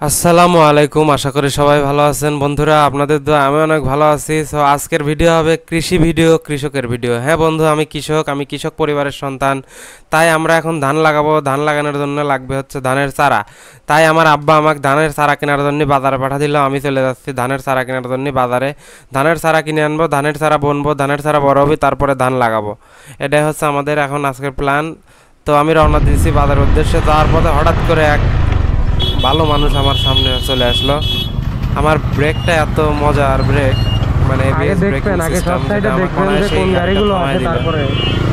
আসসালামু আলাইকুম, আশা করি সবাই ভালো আছেন বন্ধুরা। আপনাদের দোয়া আমি অনেক ভালো আছি। সো আজকের ভিডিও হবে কৃষি ভিডিও, কৃষকের ভিডিও। হ্যাঁ বন্ধু, আমি কৃষক পরিবারের সন্তান। তাই আমরা এখন ধান লাগাবো। ধান লাগানোর জন্য লাগবে হচ্ছে ধানের চারা। তাই আমার আব্বা আমাকে ধানের চারা কেনার জন্য বাজারে পাঠা দিল। আমি চলে যাচ্ছি ধানের চারা কেনার জন্য বাজারে। ধানের চারা কিনে আনবো, ধানের চারা বুনবো, ধানের চারা বড় হবে, তারপরে ধান লাগাবো। এটাই হচ্ছে আমাদের এখন আজকের প্ল্যান। তো আমি রওনা দিয়েছি বাজারের উদ্দেশ্যে। যাওয়ার পথে হঠাৎ করে এক ভালো মানুষ আমার সামনে চলে আসলো। আমার ব্রেকটা এত মজার ব্রেক, মানে আগে এবিএস ব্রেকিং দেখবেন, আগে সব সিস্টেম, যেটা সাইডে আমার দেখবেন মনে হয় যে সেই কোন গাড়িটা গাড়িগুলো থামায় আছে, দিল। তারপরে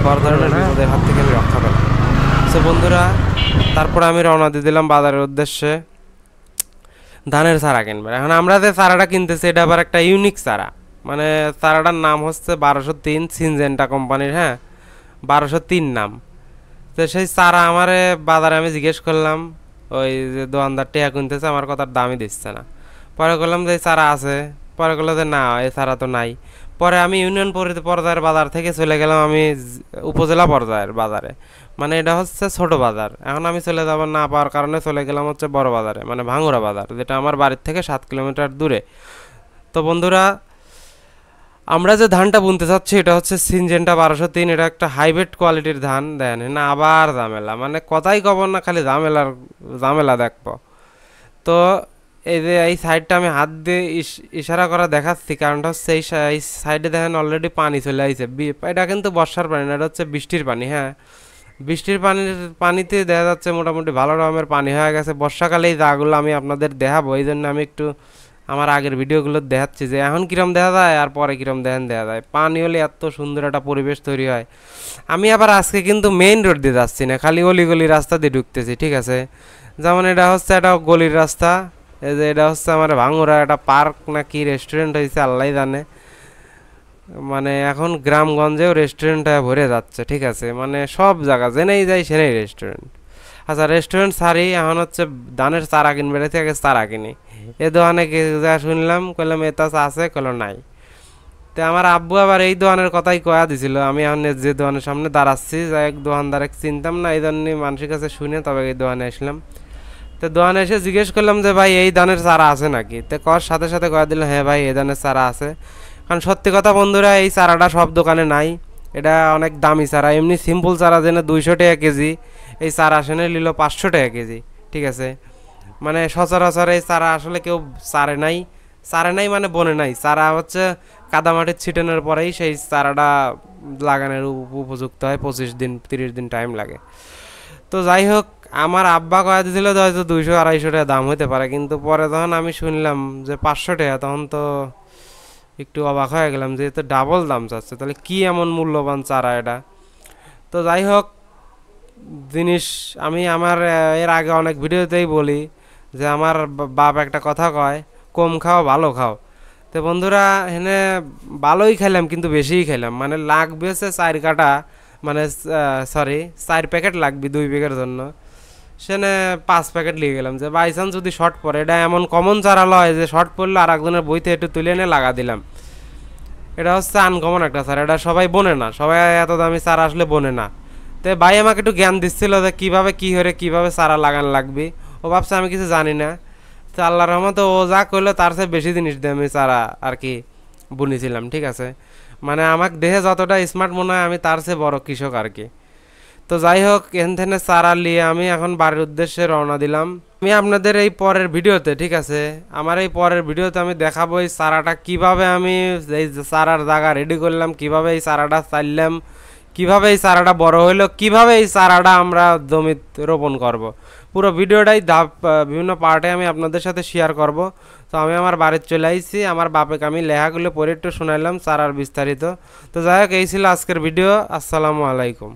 বড় ধরনের না। বিপদের হাত থেকে আমি রক্ষা পেলাম। সো বন্ধুরা, তারপরে আমি রওনা দিয়ে দিলাম বাজারের উদ্দেশ্যে ধানের চারা কিনবে। এখন আমরা যে চারাটা কিনতেছি এটা আবার একটা ইউনিক চারা। মানে চারাটার নাম হচ্ছে 1203 সিনজেন্টা কোম্পানির। হ্যাঁ, 1203 নাম। তো সেই চারা আমারে বাজারে আমি জিজ্ঞেস করলাম, ওই যে দোকানদার টিয়া কিনতেছে, আমার কথার দামই দিচ্ছে না। পরে করলাম যে এই চারা আছে, পরে করলো যে না, এই চারা তো নাই। পরে আমি ইউনিয়ন পর্যায়ের বাজার থেকে চলে গেলাম আমি উপজেলা পর্যায়ের বাজারে। মানে এটা হচ্ছে ছোট বাজার। এখন আমি চলে যাব না পাওয়ার কারণে চলে গেলাম হচ্ছে বড় বাজারে, মানে ভাঙ্গুরা বাজার, যেটা আমার বাড়ির থেকে 7 কিলোমিটার দূরে। তো বন্ধুরা, আমরা যে ধানটা বুনতে চাচ্ছি এটা হচ্ছে সিনজেন্টা 1203। এটা একটা হাইব্রিড কোয়ালিটির ধান। দেন না, আবার ঝামেলা, মানে কথাই কব না, খালি ঝামেলা দেখবো। তো এই যে এই সাইডটা আমি হাত দিয়ে ইশারা করা দেখাচ্ছি, কারণটা হচ্ছে এই সাইডে দেখেন অলরেডি পানি চলে আসছে। এটা কিন্তু বর্ষার পানি না, এটা হচ্ছে বৃষ্টির পানি। হ্যাঁ, বৃষ্টির পানিতে দেখা যাচ্ছে মোটামুটি ভালো রকমের পানি হয়ে গেছে। বর্ষাকালে এই জায়গাগুলো আমি আপনাদের দেখাবো, এই জন্য আমি একটু আমার আগের ভিডিওগুলো দেখাচ্ছি যে এখন কিরম দেখা যায় আর পরে কিরম দেখা যায়। পানি হলে এত সুন্দর একটা পরিবেশ তৈরি হয়। আমি আবার আজকে কিন্তু মেইন রোড দিয়ে যাচ্ছি না, খালি অলি রাস্তা দিয়ে ঢুকতেছি, ঠিক আছে। যেমন এটা হচ্ছে একটা গলির রাস্তা। এই যে এটা হচ্ছে আমার ভাঙ্গুরা একটা পার্ক না কি রেস্টুরেন্ট হয়েছে আল্লাহ জানে। মানে এখন গ্রামগঞ্জেও রেস্টুরেন্ট ভরে যাচ্ছে, ঠিক আছে। মানে সব জায়গা জেনেই যাই সেনেই রেস্টুরেন্ট। আচ্ছা, রেস্টুরেন্ট সারি এখন হচ্ছে ধানের চারা কিনবে, আগে চারা কিনি। এ দোকানে যা শুনলাম, কইলাম এটা আছে, কইলো নাই। তো আমার আব্বু আবার এই দোকানের কথাই কয়া দিছিল। আমি এখন যে দোকানের সামনে দাঁড়াচ্ছি, যাই এক দোকানদার চিনতাম না, এই জন্য মানুষের কাছে শুনে তবে এই দোকানে আসলাম। তো দোকানে এসে জিজ্ঞেস করলাম যে ভাই এই ধানের চারা আছে নাকি। তো কর সাথে সাথে কয়া দিল হ্যাঁ ভাই এই ধানের চারা আছে। কারণ সত্যি কথা বন্ধুরা, এই চারাটা সব দোকানে নাই। এটা অনেক দামি চারা। এমনি সিম্পল চারা যেন 200 টাকা কেজি, এই চারা সেনে নিল 500 টাকা কেজি, ঠিক আছে। মানে সচরাচর এই চারা আসলে কেউ চারে নাই মানে বনে নাই। চারা হচ্ছে কাদামাটির ছিটানোর পরেই সেই চারাটা লাগানোর উপযুক্ত হয়। 25 দিন 30 দিন টাইম লাগে। তো যাই হোক, আমার আব্বা কয়া দিয়েছিল যে হয়তো 200-250 টাকা দাম হতে পারে, কিন্তু পরে যখন আমি শুনলাম যে 500 টাকা, তখন তো একটু অবাক হয়ে গেলাম যে তো ডাবল দাম চাচ্ছে, তাহলে কি এমন মূল্যবান চারা এটা। তো যাই হোক, জিনিস আমি আমার এর আগে অনেক ভিডিওতেই বলি যে আমার বাপ একটা কথা কয়, কম খাও ভালো খাও। তো বন্ধুরা, এখানে ভালোই খাইলাম কিন্তু বেশিই খাইলাম। মানে লাগবে হচ্ছে 4 কাটা, মানে সরি 4 প্যাকেট লাগবে 2 বিঘের জন্য। সেনে 5 প্যাকেট লিয়ে গেলাম যে বাই চান্স যদি শর্ট পড়ে। এটা এমন কমন চারা লয় যে শর্ট পড়লে আর একজনের বইতে একটু তুলে এনে লাগা দিলাম। এটা হচ্ছে আনকমন একটা চারা, এটা সবাই বোনে না, সবাই এত দামি চারা আসলে বোনে না। তো ভাই আমাকে একটু জ্ঞান দিচ্ছিল যে কীভাবে কী হরে কীভাবে চারা লাগান লাগবে। ও ভাবছে আমি কিছু জানি না। তো আল্লাহর রহমতে ও যা করলো তার চেয়ে বেশি জিনিস দিয়ে আমি চারা আর কি বুনেছিলাম, ঠিক আছে। মানে আমাকে দেখে যতটা স্মার্ট মনে হয় আমি তার চেয়ে বড় কৃষক আর কি। তো যাই হোক, এখান থেকে চারা নিয়ে আমি এখন বাড়ির উদ্দেশ্যে রওনা দিলাম। আমি আপনাদের এই পরের ভিডিওতে, ঠিক আছে, আমার এই পরের ভিডিওতে আমি দেখাবো এই চারাটা কিভাবে আমি এই চারার জায়গা রেডি করলাম, কিভাবে এই চারাটা চাইলাম, কিভাবে এই চারাটা বড় হইলো, কিভাবে এই চারাটা আমরা জমিতে রোপণ করব। পুরো ভিডিওটাই বিভিন্ন পার্টে আমি আপনাদের সাথে শেয়ার করব। তো আমি আমার বাড়িতে চলে আইছি, আমার বাপেকে আমি লেখাগুলো পড়ে একটু শোনাইলাম চারার বিস্তারিত। তো যাই হোক, এই ছিল আজকের ভিডিও। আসসালামু আলাইকুম।